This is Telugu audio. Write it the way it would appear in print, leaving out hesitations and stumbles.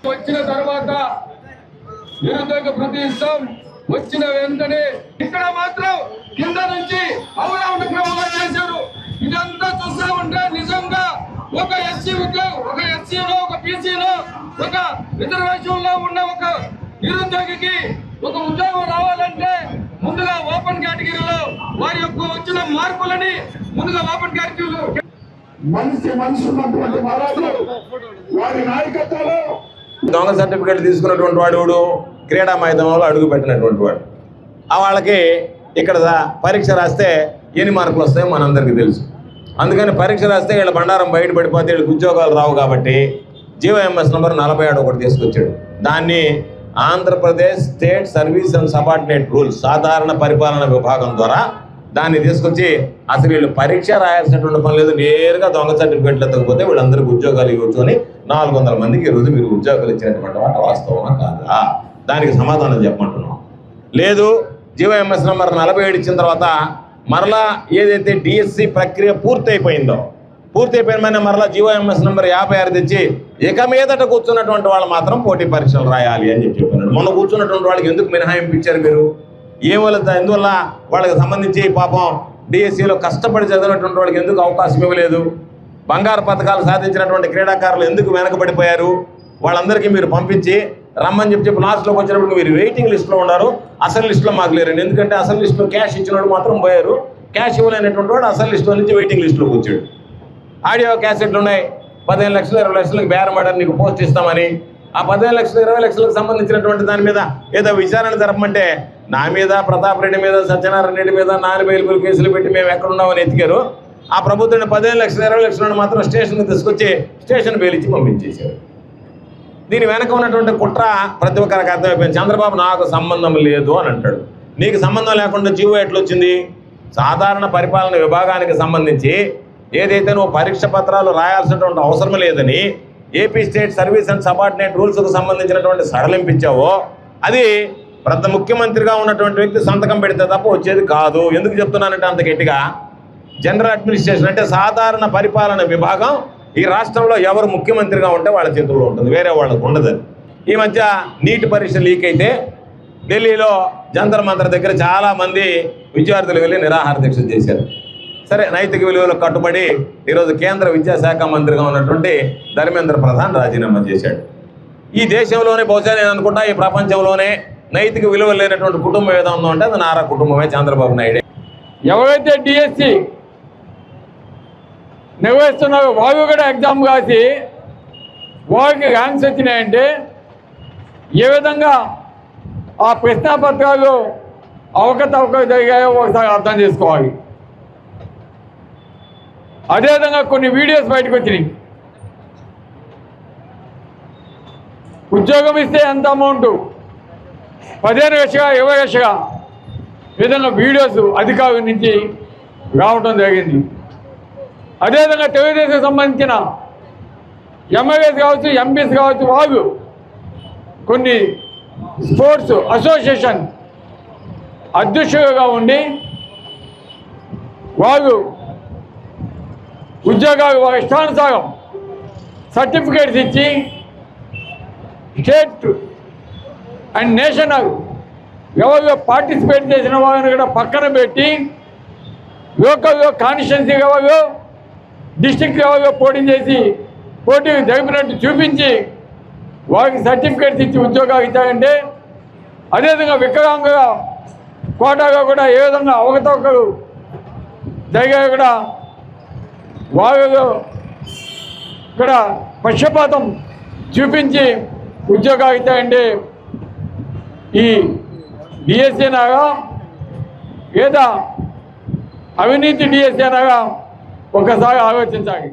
వచ్చిన తర్వాత నిరుద్యోగ ప్రతిష్టం వచ్చిన వెంటనే ఇక్కడ మాత్రం కింద నుంచి అవునవును క్రమంగా చేశారు. ఇదంతా చూస్తా ఉంటే నిజంగా ఒక ఎస్సీ ఉద్యోగం, ఒక ఎస్సీలో, ఒక బీసీలో, ఒక రిజర్వేషన్ లో ఉన్న ఒక నిరుద్యోగికి ఒక ఉద్యోగం రావాలంటే ముందుగా ఓపెన్ కేటగిరీలో వారి యొక్క వచ్చిన మార్పులని ముందుగా ఓపెన్ కేటగిరీలో మనిషి ఉన్నటువంటి మహారాజు వారి నాయకత్వంలో దొంగ సర్టిఫికేట్ తీసుకున్నటువంటి వాడు క్రీడా మైదానంలో అడుగు పెట్టినటువంటి వాడు. వాళ్ళకి ఇక్కడ పరీక్ష రాస్తే ఎన్ని మార్కులు వస్తాయో మనందరికీ తెలుసు. అందుకని పరీక్ష రాస్తే వీళ్ళ బండారం బయట పడిపోతే వీళ్ళకి ఉద్యోగాలు రావు కాబట్టి జీవోఎంఎస్ నంబర్ 47 ఒకటి తీసుకొచ్చాడు. దాన్ని Andhra Pradesh state service and subordinate rules సాధారణ పరిపాలన విభాగం ద్వారా దాన్ని తీసుకొచ్చి అసలు వీళ్ళు పరీక్ష రాయాల్సినటువంటి పని లేదు, నేరుగా దొంగ సర్టిఫికేట్లు ఎత్తకపోతే వీళ్ళందరికీ ఉద్యోగాలు ఇవ్వచ్చు అని 400 మందికి ఈరోజు మీరు ఉద్యోగాలు ఇచ్చినటువంటి మాట వాస్తవమా కాదా? దానికి సమాధానం చెప్పమంటున్నాం. లేదు, జీవోఎంఎస్ నంబర్ 47 ఇచ్చిన తర్వాత మరలా ఏదైతే డిఎస్సి ప్రక్రియ పూర్తయిపోయిన మరలా జీవోఎంఎస్ నంబర్ 56 తెచ్చి ఇక మీదట కూర్చున్నటువంటి వాళ్ళు మాత్రం పోటీ పరీక్షలు రాయాలి అని చెప్పినాడు. మొన్న కూర్చున్నటువంటి వాళ్ళకి ఎందుకు మినహాయింపు ఇచ్చారు మీరు? ఎందువల్ల వాళ్ళకి సంబంధించి పాపం డిఎస్సిలో కష్టపడి చదివినటువంటి వాళ్ళకి ఎందుకు అవకాశం ఇవ్వలేదు? బంగారు పథకాలు సాధించినటువంటి క్రీడాకారులు ఎందుకు వెనకబడిపోయారు? వాళ్ళందరికీ మీరు పంపించి రమ్మని చెప్పి లాస్ట్లోకి వచ్చినప్పుడు మీరు వెయిటింగ్ లిస్టులో ఉన్నారు, అసలు లిస్టులో మాకు లేరండి. ఎందుకంటే అసలు లిస్టులో క్యాష్ ఇచ్చిన వాడు మాత్రం పోయారు, క్యాష్ ఇవ్వలేనటువంటి వాడు అసలు లిస్టులో నుంచి వెయిటింగ్ లిస్టులోకి వచ్చాడు. ఆడియో క్యాసెట్లు ఉన్నాయి, 15 లక్షలు 20 లక్షలకు బేరం ఆడారు నీకు పోస్ట్ ఇస్తామని. ఆ 15 లక్షలు 20 లక్షలకు సంబంధించినటువంటి దాని మీద ఏదో విచారణ జరపమంటే నా మీద, ప్రతాప్ రెడ్డి మీద, సత్యనారాయణ రెడ్డి మీద 4 బెయిల్ కేసులు పెట్టి మేము ఎక్కడున్నామని ఎతికారు. ఆ ప్రభుత్వాన్ని 15 లక్షలు 20 లక్షలను మాత్రం స్టేషన్కి తీసుకొచ్చి స్టేషన్ బెయిల్ ఇచ్చి పంపించేశారు. దీని వెనక ఉన్నటువంటి కుట్ర ప్రతి ఒక్కరికి అర్థమైపోయింది. చంద్రబాబు నాకు సంబంధం లేదు అని అంటాడు. నీకు సంబంధం లేకుండా జీవో ఎట్లొచ్చింది? సాధారణ పరిపాలన విభాగానికి సంబంధించి ఏదైతే నువ్వు పరీక్ష పత్రాలు రాయాల్సినటువంటి అవసరం లేదని AP state service and subordinate రూల్స్కు సంబంధించినటువంటి సడలింపించావో అది ప్రతి ముఖ్యమంత్రిగా ఉన్నటువంటి వ్యక్తి సంతకం పెడితే తప్ప వచ్చేది కాదు. ఎందుకు చెప్తున్నానంటే అంత గట్టిగా, జనరల్ అడ్మినిస్ట్రేషన్ అంటే సాధారణ పరిపాలన విభాగం ఈ రాష్ట్రంలో ఎవరు ముఖ్యమంత్రిగా ఉంటే వాళ్ళ చేతుల్లో ఉంటుంది, వేరే వాళ్ళకు ఉండదు. ఈ మధ్య నీట్ పరీక్ష లీక్ అయితే ఢిల్లీలో జంతర్ మంతర్ దగ్గర చాలామంది విద్యార్థులు వెళ్ళి నిరాహార దీక్ష చేశారు. సరే, నైతిక విలువలకు కట్టుబడి ఈరోజు కేంద్ర విద్యాశాఖ మంత్రిగా ఉన్నటువంటి ధర్మేంద్ర ప్రధాన్ రాజీనామా చేశాడు. ఈ దేశంలోనే బహుశా నేను అనుకుంటా ఈ ప్రపంచంలోనే నైతిక విలువలు లేనటువంటి కుటుంబం ఏదో ఉందో అంటే అది నారా కుటుంబమే, చంద్రబాబు నాయుడే. ఎవరైతే డిఎస్సి నిర్వహిస్తున్నారో వారు కూడా ఎగ్జామ్ కాసి వారికి ర్యాంక్స్ వచ్చినాయంటే ఏ విధంగా ఆ ప్రశ్నాపత్రాలు అవకతవకలు జరిగాయో ఒకసారి అర్థం చేసుకోవాలి. అదేవిధంగా కొన్ని వీడియోస్ బయటకు వచ్చినాయి. ఉద్యోగం ఇస్తే ఎంత అమౌంట్, 15 లక్షగా 20 లక్షగా విధంగా వీడియోస్ అధికారుల నుంచి రావడం జరిగింది. అదేవిధంగా తెలుగుదేశం సంబంధించిన ఎమ్మెల్యేస్ కావచ్చు, ఎంపీస్ కావచ్చు, వాళ్ళు కొన్ని స్పోర్ట్స్ అసోసియేషన్ అధ్యక్షులుగా ఉండి వాళ్ళు ఉద్యోగాలు వారి ఇష్టానుసారం సర్టిఫికేట్స్ ఇచ్చి స్టేట్ అండ్ నేషనల్ ఎవరు పార్టిసిపేట్ చేసిన వాళ్ళని కూడా పక్కన పెట్టి లోకల్లో కాన్స్టిట్యున్సీ ఎవరు డిస్ట్రిక్ట్ లెవెల్లో పోటీ చేసి పోటీ జరిపినట్టు చూపించి వారికి సర్టిఫికేట్స్ ఇచ్చి ఉద్యోగాలు ఇచ్చారంటే, అదేవిధంగా వికలాంగుల కోటాగా కూడా ఏ విధంగా అవకతవకలు జరిగాయో కూడా వాళ్ళు ఇక్కడ పక్షపాతం చూపించి ఉద్యోగాలు ఇచ్చారంటే ఈ డిఎస్సీ నాగా లేదా అవినీతి డిఎస్సీ అనగా ఒకసారి ఆలోచించాలి.